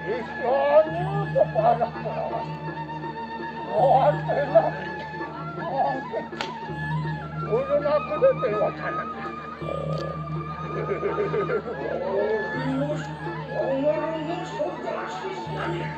Istilahnya kepada perawat. Mohon enak. Ulun aku dah terwacana. Rumus sudah sisanya.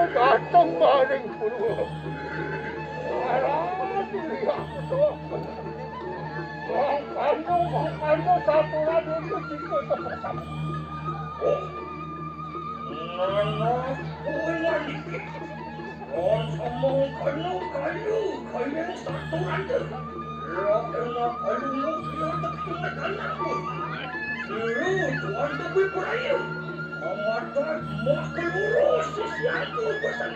Datang maring pura. Kamu satu lagi itu kita bersama. Kalian satu lagi. Enak kayu kita kenakan aku. Tuan tapi peraya. Amatat mau kelurus sesuatu pesan.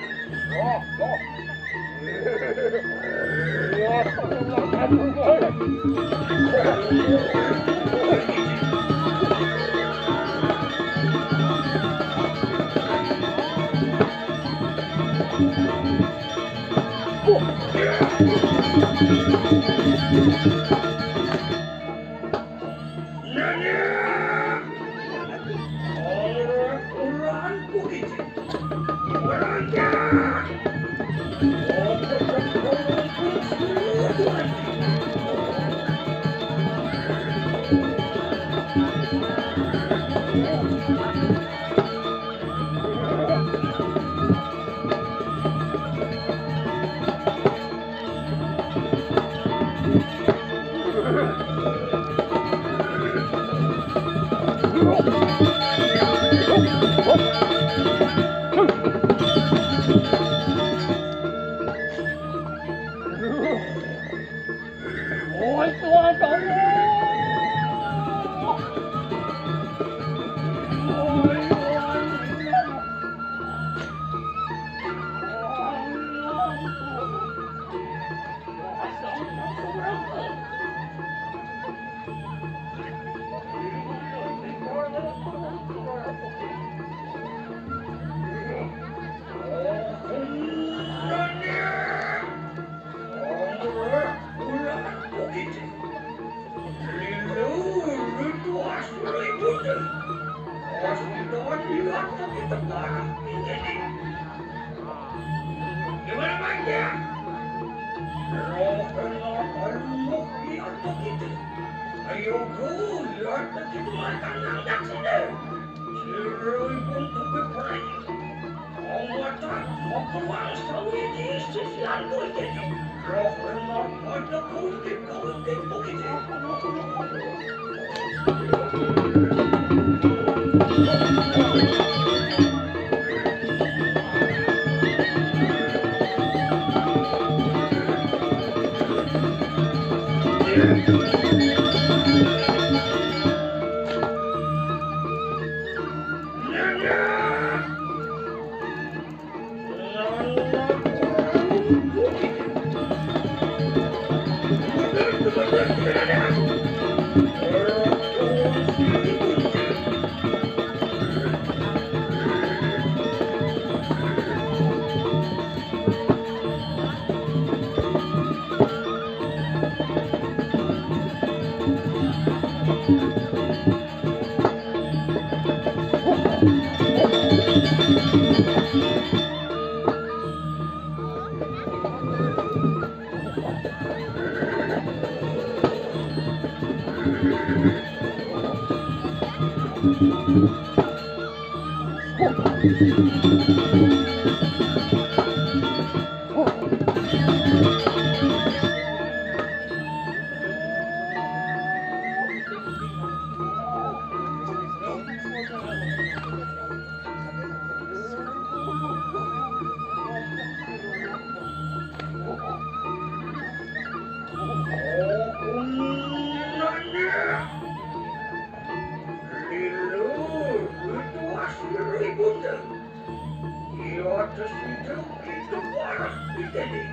kini.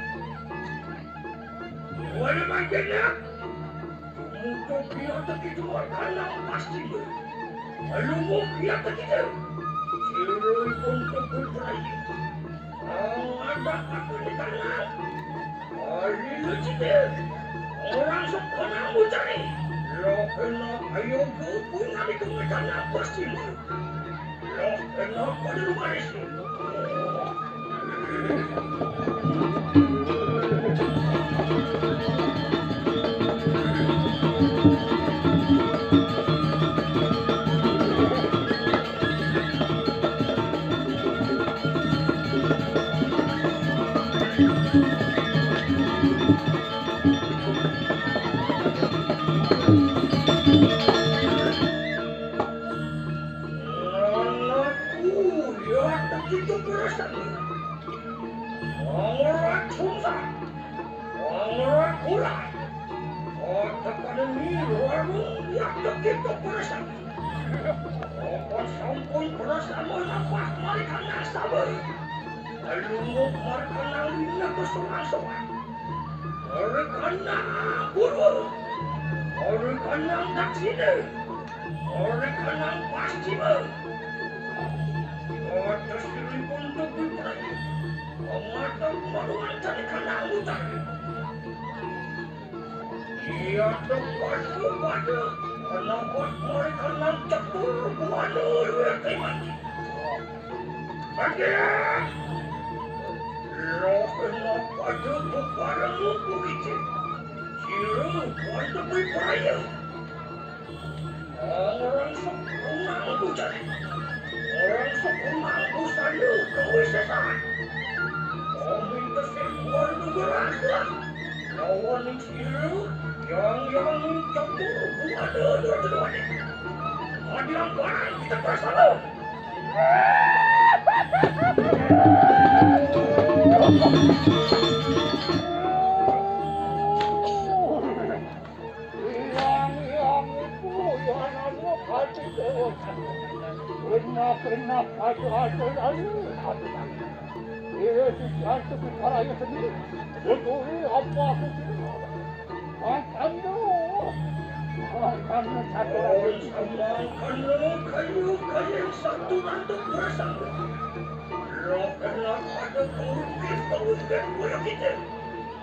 Wala megenah. Untuk dia begitu makanan pasti. Alumuk dia begitu. Sirui untuk berperaya. Ada aku di tanah. Kali lucu dia. Orang sekolah mencari. Lo kena ayo ke punya di tanah pasti. Lo kena pada rumah itu. Itu perasaan orang susah, orang kurang. Katakan ini warung yang begitu perasaan. Apa sampun perasaan Napak mereka nasabah. Lalu mereka nalina kesenang-senang. Mereka nak buru, mereka nak taksina, mereka nak pastiba. Atas diri untuk berperaya, mengatau maluan dari kanang hutan. Ia dapat kepada penampak mereka nampak berbuana luar mati. Akhirnya, roh kenapa kepada muka itu. Kira untuk berperaya. Orang sepenang hujan. Orang sepenang usahanya kewisesaan. Kami kesebuan bergeraklah. Lawan itu yang campur ada dua-duanya. Ada yang barang kita bersama. Pernah ada lalu. Ia sesuatu perkara sendiri. Betul apa sendiri. Karena satu orang karena kayu satu antuk bersama. Roh karena ada pengurus boyok kita.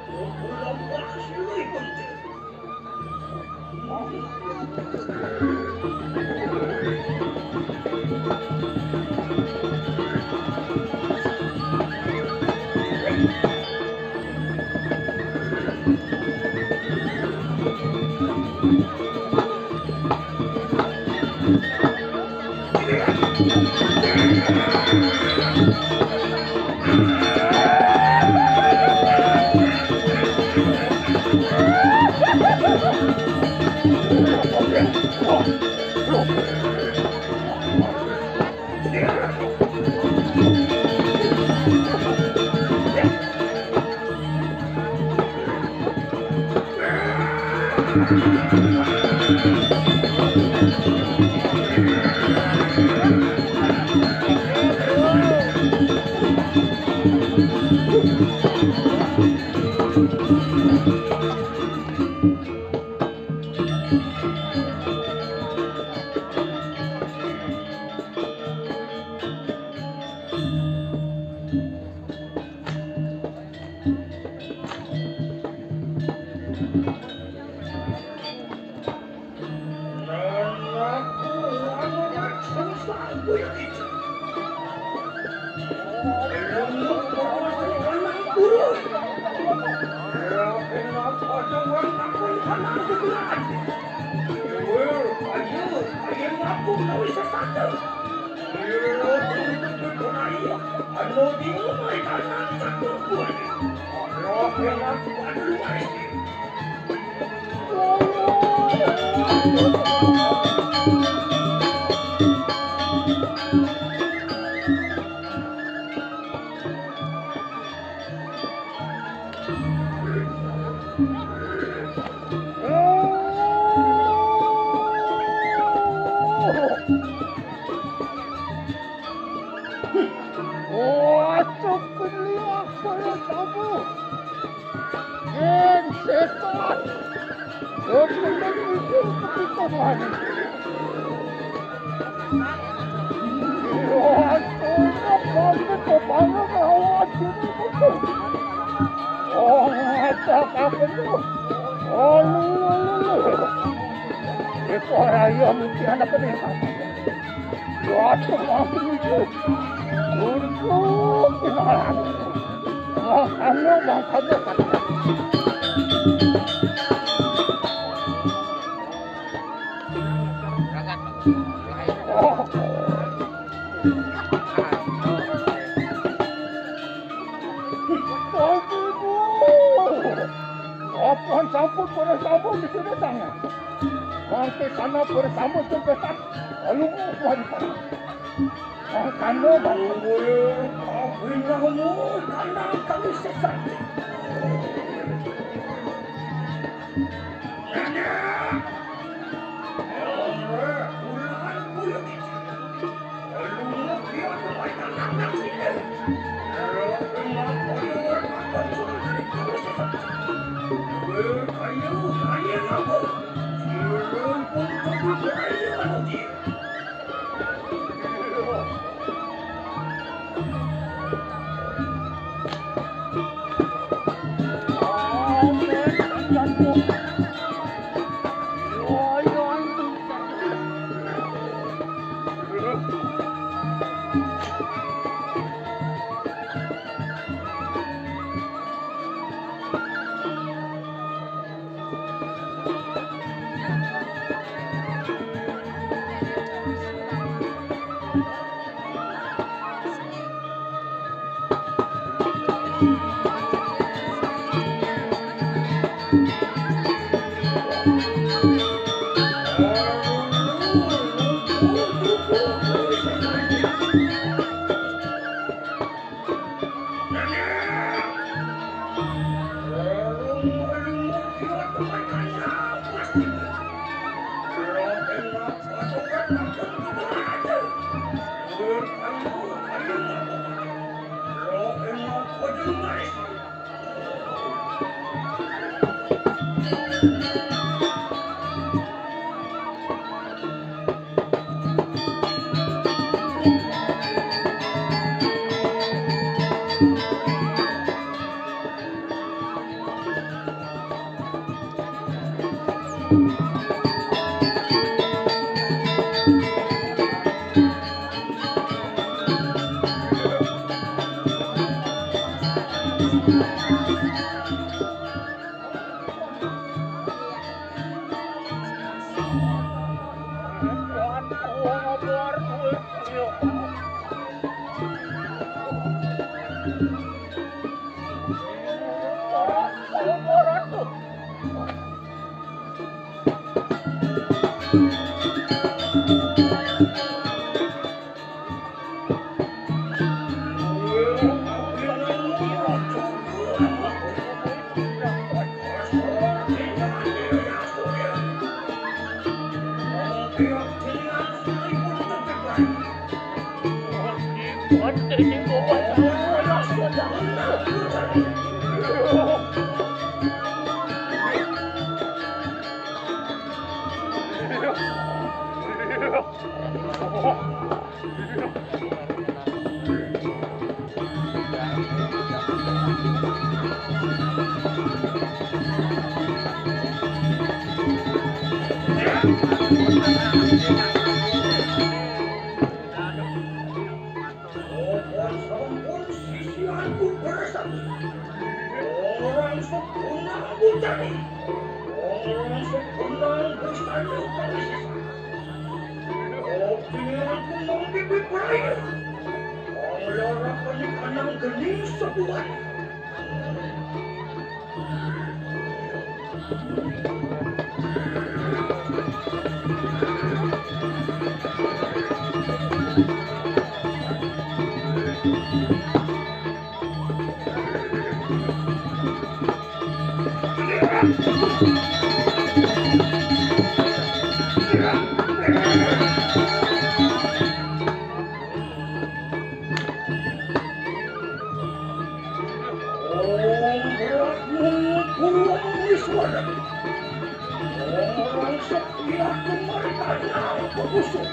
Pulang silai penting. Oh, aku beli apa ya kamu? setia kemarikan aku busuk.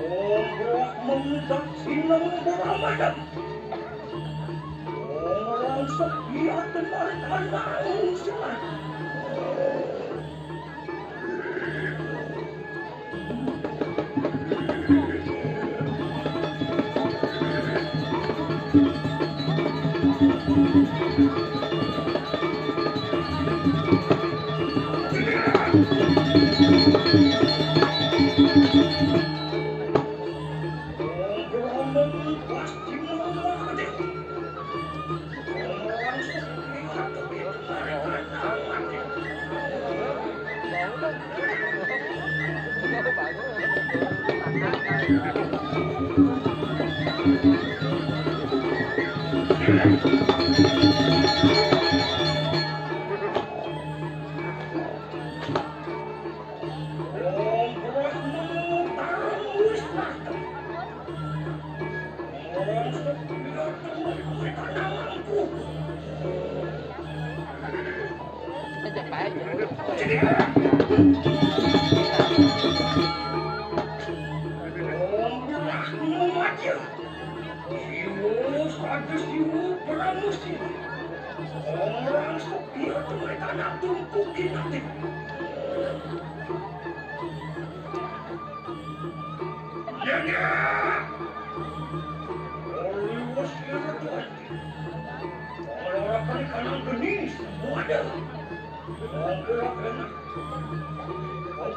Orang mendak sinang beramadan. Orang setia kemarikan aku silan. Orang setia kemarikan aku kukin nanti. Gianyar! Oliwas itu Tuhan. Orang kali kanan genis, ada. Orang gerak enak.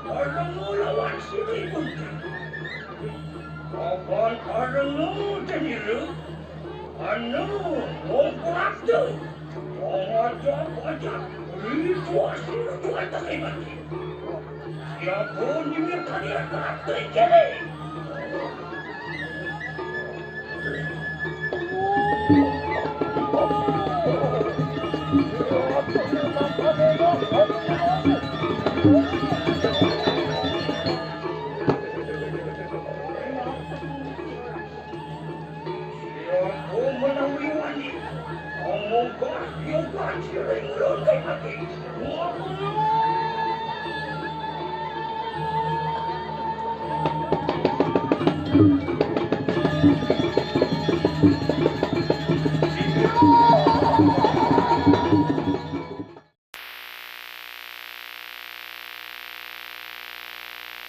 Orang melawan sini pun. Orang orang tenir. Anu, orang gerak tu. Orang ajak, rituasi Tuhan tak hebat. Siapa ni yang kalian gerak tu ini? Siapa menawi wanita? Omong kau siapa sering lelaki mati?